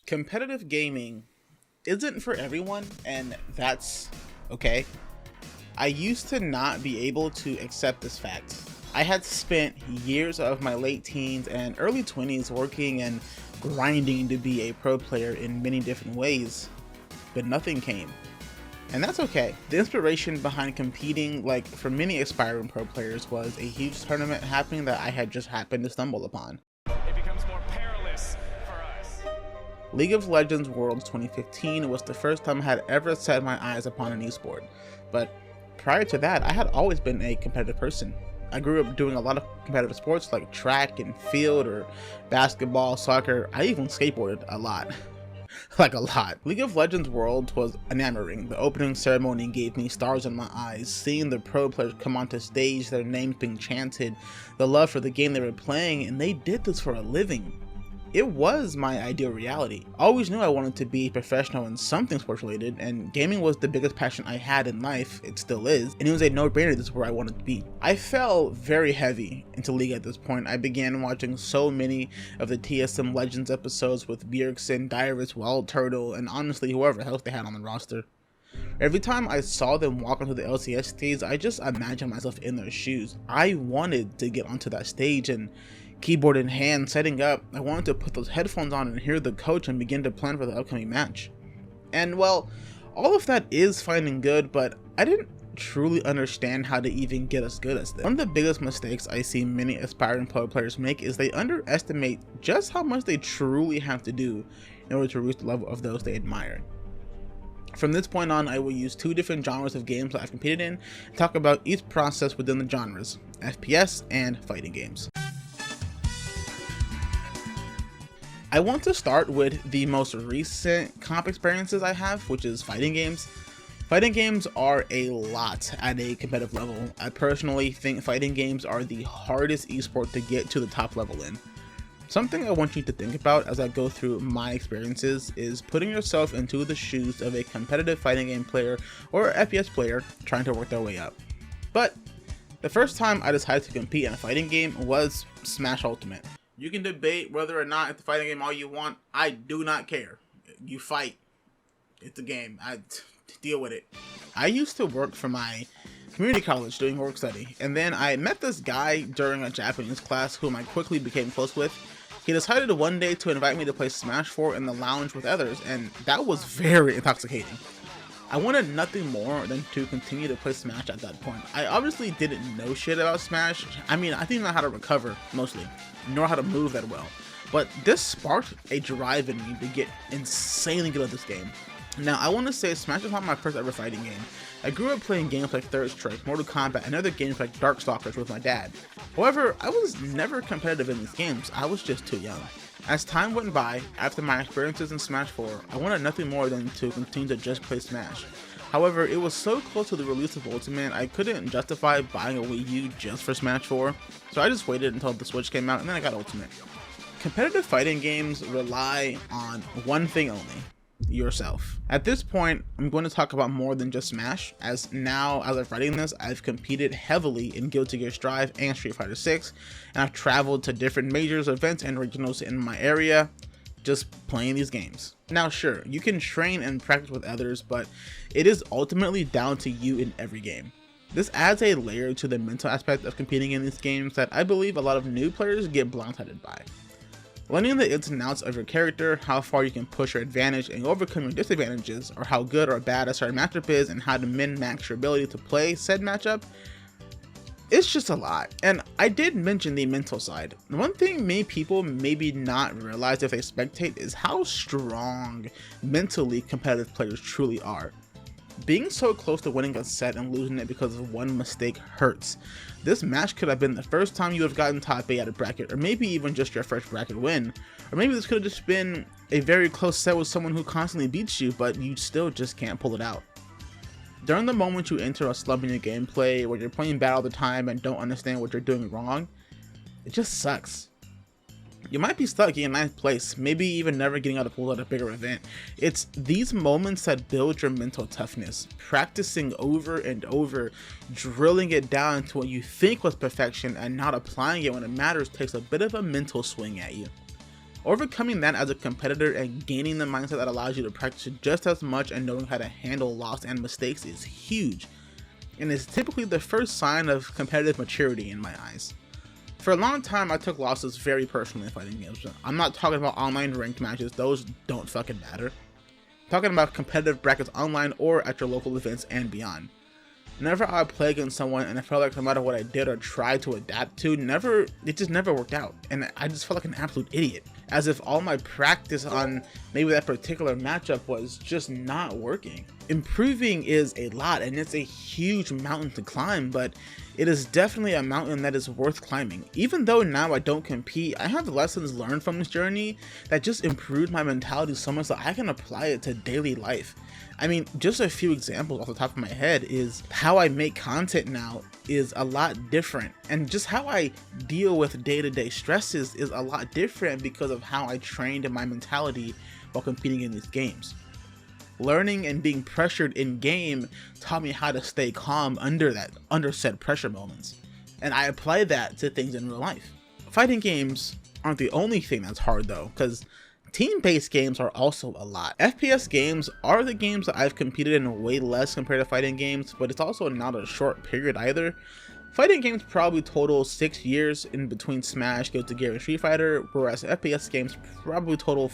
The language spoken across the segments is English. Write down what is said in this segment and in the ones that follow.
Competitive gaming isn't for everyone, and that's okay. I used to not be able to accept this fact. I had spent years of my late teens and early 20s working and grinding to be a pro player in many different ways, but nothing came. And that's okay. The inspiration behind competing, like for many aspiring pro players, was a huge tournament happening that I had just happened to stumble upon. It becomes more perilous for us. League of Legends Worlds 2015 was the first time I had ever set my eyes upon an esport, but prior to that, I had always been a competitive person. I grew up doing a lot of competitive sports like track and field or basketball, soccer. I even skateboarded a lot. Like a lot. League of Legends Worlds was enamoring. The opening ceremony gave me stars in my eyes. Seeing the pro players come onto stage, their names being chanted, the love for the game they were playing, and they did this for a living. It was my ideal reality. I always knew I wanted to be a professional in something sports related, and gaming was the biggest passion I had in life. It still is, and it was a no-brainer. This is where I wanted to be. I fell very heavy into League at this point. I began watching so many of the TSM Legends episodes with Bjergsen, Dyrus, Wild Turtle, and honestly whoever else they had on the roster. Every time I saw them walk onto the LCS stage, I just imagined myself in their shoes. I wanted to get onto that stage and keyboard in hand, setting up. I wanted to put those headphones on and hear the coach and begin to plan for the upcoming match. And well, all of that is fine and good, but I didn't truly understand how to even get as good as this. One of the biggest mistakes I see many aspiring pro players make is they underestimate just how much they truly have to do in order to reach the level of those they admire. From this point on, I will use two different genres of games that I've competed in and talk about each process within the genres, FPS and fighting games. I want to start with the most recent comp experiences I have, which is fighting games. Fighting games are a lot at a competitive level. I personally think fighting games are the hardest esport to get to the top level in. Something I want you to think about as I go through my experiences is putting yourself into the shoes of a competitive fighting game player or FPS player trying to work their way up. But the first time I decided to compete in a fighting game was Smash Ultimate. You can debate whether or not it's a fighting game all you want. I do not care. You fight. It's a game. I deal with it. I used to work for my community college doing work study, and then I met this guy during a Japanese class whom I quickly became close with. He decided one day to invite me to play Smash 4 in the lounge with others, and that was very intoxicating. I wanted nothing more than to continue to play Smash at that point. I obviously didn't know shit about Smash. I mean, I didn't know how to recover, mostly, nor how to move that well. But this sparked a drive in me to get insanely good at this game. Now, I want to say Smash is not my first ever fighting game. I grew up playing games like Third Strike, Mortal Kombat, and other games like Darkstalkers with my dad. However, I was never competitive in these games. I was just too young. As time went by, after my experiences in Smash 4, I wanted nothing more than to continue to just play Smash. However, it was so close to the release of Ultimate, I couldn't justify buying a Wii U just for Smash 4, so I just waited until the Switch came out and then I got Ultimate. Competitive fighting games rely on one thing only: yourself. At this point, I'm going to talk about more than just Smash, as now, as I'm writing this, I've competed heavily in Guilty Gear Strive and Street Fighter 6, and I've traveled to different majors, events, and regionals in my area, just playing these games. Now sure, you can train and practice with others, but it is ultimately down to you in every game. This adds a layer to the mental aspect of competing in these games that I believe a lot of new players get blindsided by. Learning the ins and outs of your character, how far you can push your advantage and overcome your disadvantages, or how good or bad a certain matchup is and how to min-max your ability to play said matchup, it's just a lot. And I did mention the mental side. One thing many people maybe not realize if they spectate is how strong mentally competitive players truly are. Being so close to winning a set and losing it because of one mistake hurts. This match could have been the first time you have gotten top 8 at a bracket, or maybe even just your first bracket win. Or maybe this could have just been a very close set with someone who constantly beats you, but you still just can't pull it out. During the moment you enter a slump in your gameplay, where you're playing bad all the time and don't understand what you're doing wrong, it just sucks. You might be stuck in 9th place, maybe even never getting out of pool at a bigger event. It's these moments that build your mental toughness. Practicing over and over, drilling it down to what you think was perfection and not applying it when it matters takes a bit of a mental swing at you. Overcoming that as a competitor and gaining the mindset that allows you to practice just as much and knowing how to handle loss and mistakes is huge, and is typically the first sign of competitive maturity in my eyes. For a long time, I took losses very personally in fighting games. I'm not talking about online ranked matches, those don't fucking matter. I'm talking about competitive brackets online or at your local events and beyond. Whenever I would play against someone and I felt like no matter what I did or tried to adapt to, it just never worked out, and I just felt like an absolute idiot. As if all my practice on maybe that particular matchup was just not working. Improving is a lot, and it's a huge mountain to climb, but it is definitely a mountain that is worth climbing. Even though now I don't compete, I have lessons learned from this journey that just improved my mentality so much that I can apply it to daily life. I mean, just a few examples off the top of my head is how I make content now is a lot different, and just how I deal with day-to-day stresses is a lot different because of how I trained in my mentality while competing in these games. Learning and being pressured in game taught me how to stay calm under said pressure moments, and I apply that to things in real life. Fighting games aren't the only thing that's hard though, because team-based games are also a lot. FPS games are the games that I've competed in way less compared to fighting games, but it's also not a short period either. Fighting games probably total 6 years in between Smash, Guilty Gear, and Street Fighter, whereas FPS games probably total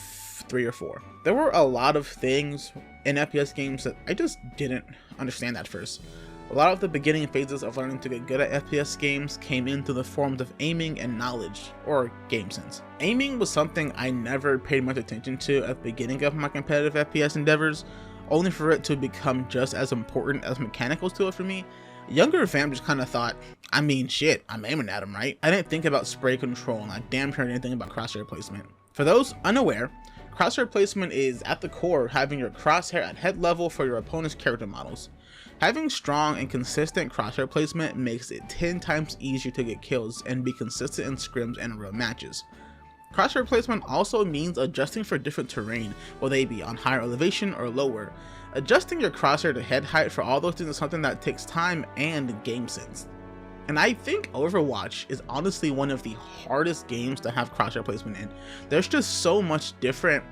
3 or 4. There were a lot of things in FPS games that I just didn't understand at first. A lot of the beginning phases of learning to get good at FPS games came in through the forms of aiming and knowledge, or game sense. Aiming was something I never paid much attention to at the beginning of my competitive FPS endeavors, only for it to become just as important as mechanicals to it for me. Younger Vamp just kind of thought, I mean shit, I'm aiming at him, right? I didn't think about spray control, and I damn sure didn't think about crosshair placement. For those unaware, crosshair placement is at the core having your crosshair at head level for your opponent's character models. Having strong and consistent crosshair placement makes it 10 times easier to get kills and be consistent in scrims and real matches. Crosshair placement also means adjusting for different terrain, whether they be on higher elevation or lower. Adjusting your crosshair to head height for all those things is something that takes time and game sense. And I think Overwatch is honestly one of the hardest games to have crosshair placement in. There's just so much different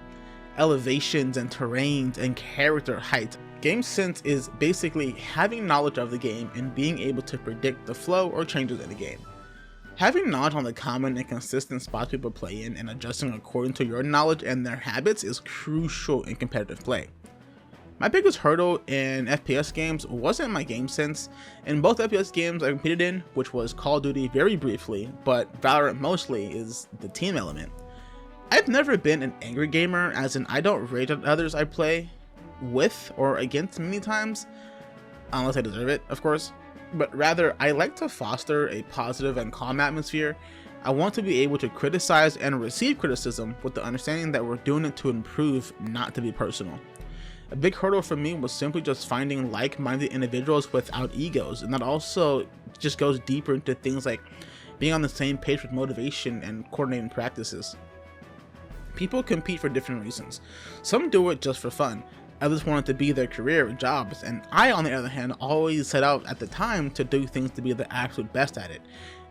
elevations and terrains and character heights. Game sense is basically having knowledge of the game and being able to predict the flow or changes in the game. Having knowledge on the common and consistent spots people play in and adjusting according to your knowledge and their habits is crucial in competitive play. My biggest hurdle in FPS games wasn't my game sense. In both FPS games I competed in, which was Call of Duty very briefly, but Valorant mostly, is the team element. I've never been an angry gamer, as in I don't rage at others I play with or against many times, unless I deserve it, of course, but rather I like to foster a positive and calm atmosphere. I want to be able to criticize and receive criticism with the understanding that we're doing it to improve, not to be personal. A big hurdle for me was simply just finding like-minded individuals without egos, and that also just goes deeper into things like being on the same page with motivation and coordinating practices. People compete for different reasons. Some do it just for fun. Others want it to be their career or jobs, and I, on the other hand, always set out at the time to do things to be the absolute best at it.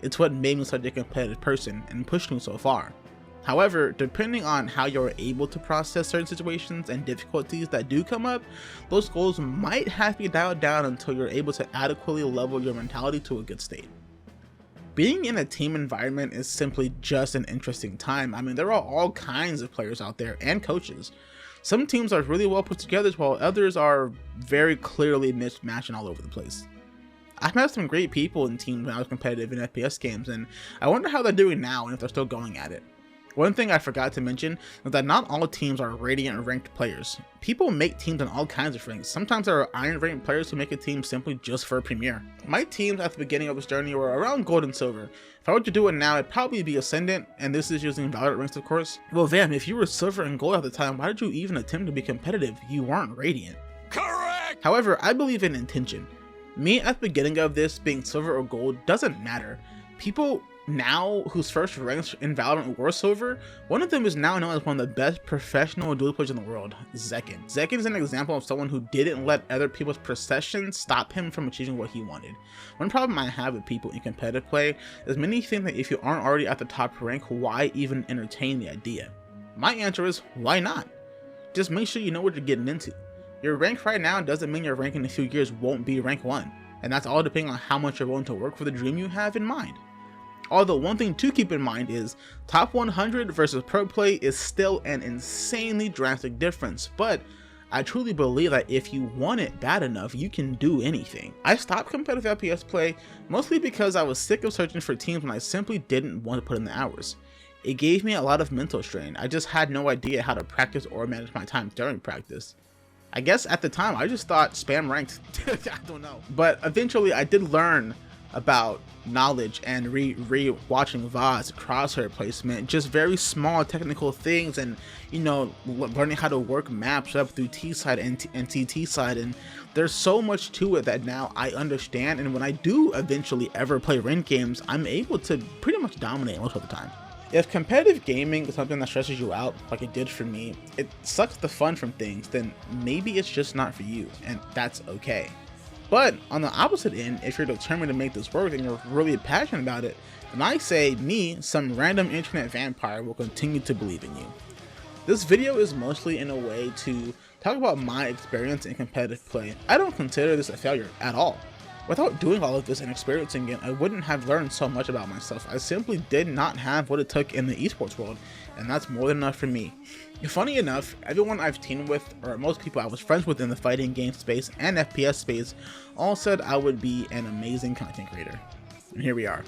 It's what made me such a competitive person and pushed me so far. However, depending on how you're able to process certain situations and difficulties that do come up, those goals might have to be dialed down until you're able to adequately level your mentality to a good state. Being in a team environment is simply just an interesting time. I mean, there are all kinds of players out there and coaches. Some teams are really well put together while others are very clearly mismatched and all over the place. I've met some great people in teams when I was competitive in FPS games, and I wonder how they're doing now and if they're still going at it. One thing I forgot to mention is that not all teams are Radiant ranked players. People make teams on all kinds of ranks. Sometimes there are Iron ranked players who make a team simply just for Premier. My teams at the beginning of this journey were around Gold and Silver. If I were to do it now, it'd probably be Ascendant, and this is using Valorant ranks, of course. Well, Vamp, if you were Silver and Gold at the time, why did you even attempt to be competitive? You weren't Radiant. Correct! However, I believe in intention. Me at the beginning of this being Silver or Gold doesn't matter. People now whose first ranks in Valorant were Silver, one of them is now known as one of the best professional duel players in the world, Zekin. Zekin is an example of someone who didn't let other people's procession stop him from achieving what he wanted. One problem I have with people in competitive play is many think that if you aren't already at the top rank, why even entertain the idea? My answer is, why not? Just make sure you know what you're getting into. Your rank right now doesn't mean your rank in a few years won't be rank 1, and that's all depending on how much you're willing to work for the dream you have in mind. Although one thing to keep in mind is top 100 versus pro play is still an insanely drastic difference, but I truly believe that if you want it bad enough, you can do anything. I stopped competitive FPS play mostly because I was sick of searching for teams when I simply didn't want to put in the hours. It gave me a lot of mental strain. I just had no idea how to practice or manage my time during practice. I guess at the time I just thought spam ranked. I don't know. But eventually I did learn about knowledge and watching VODs, crosshair placement, just very small technical things, and you know, learning how to work maps up through T side and TT side, and there's so much to it that now I understand, and when I do eventually ever play ranked games, I'm able to pretty much dominate most of the time. If competitive gaming is something that stresses you out, like it did for me, it sucks the fun from things, then maybe it's just not for you, and that's okay. But on the opposite end, if you're determined to make this work and you're really passionate about it, then I say me, some random internet vampire, will continue to believe in you. This video is mostly in a way to talk about my experience in competitive play. I don't consider this a failure at all. Without doing all of this and experiencing it, I wouldn't have learned so much about myself. I simply did not have what it took in the esports world, and that's more than enough for me. Funny enough, everyone I've teamed with, or most people I was friends with in the fighting game space and FPS space, all said I would be an amazing content creator. And here we are.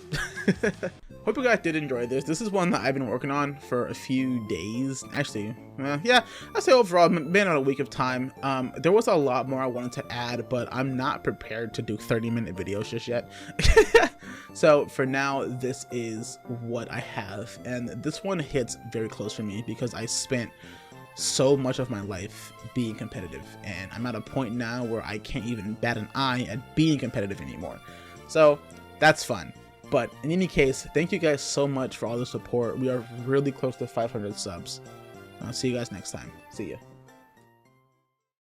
Hope you guys did enjoy this. This is one that I've been working on for a few days. Actually, yeah, I'd say overall, been on a week of time. There was a lot more I wanted to add, but I'm not prepared to do 30-minute videos just yet. So for now, this is what I have. And this one hits very close for me because I spent so much of my life being competitive. And I'm at a point now where I can't even bat an eye at being competitive anymore. So that's fun. But in any case, thank you guys so much for all the support. We are really close to 500 subs. I'll see you guys next time. See ya.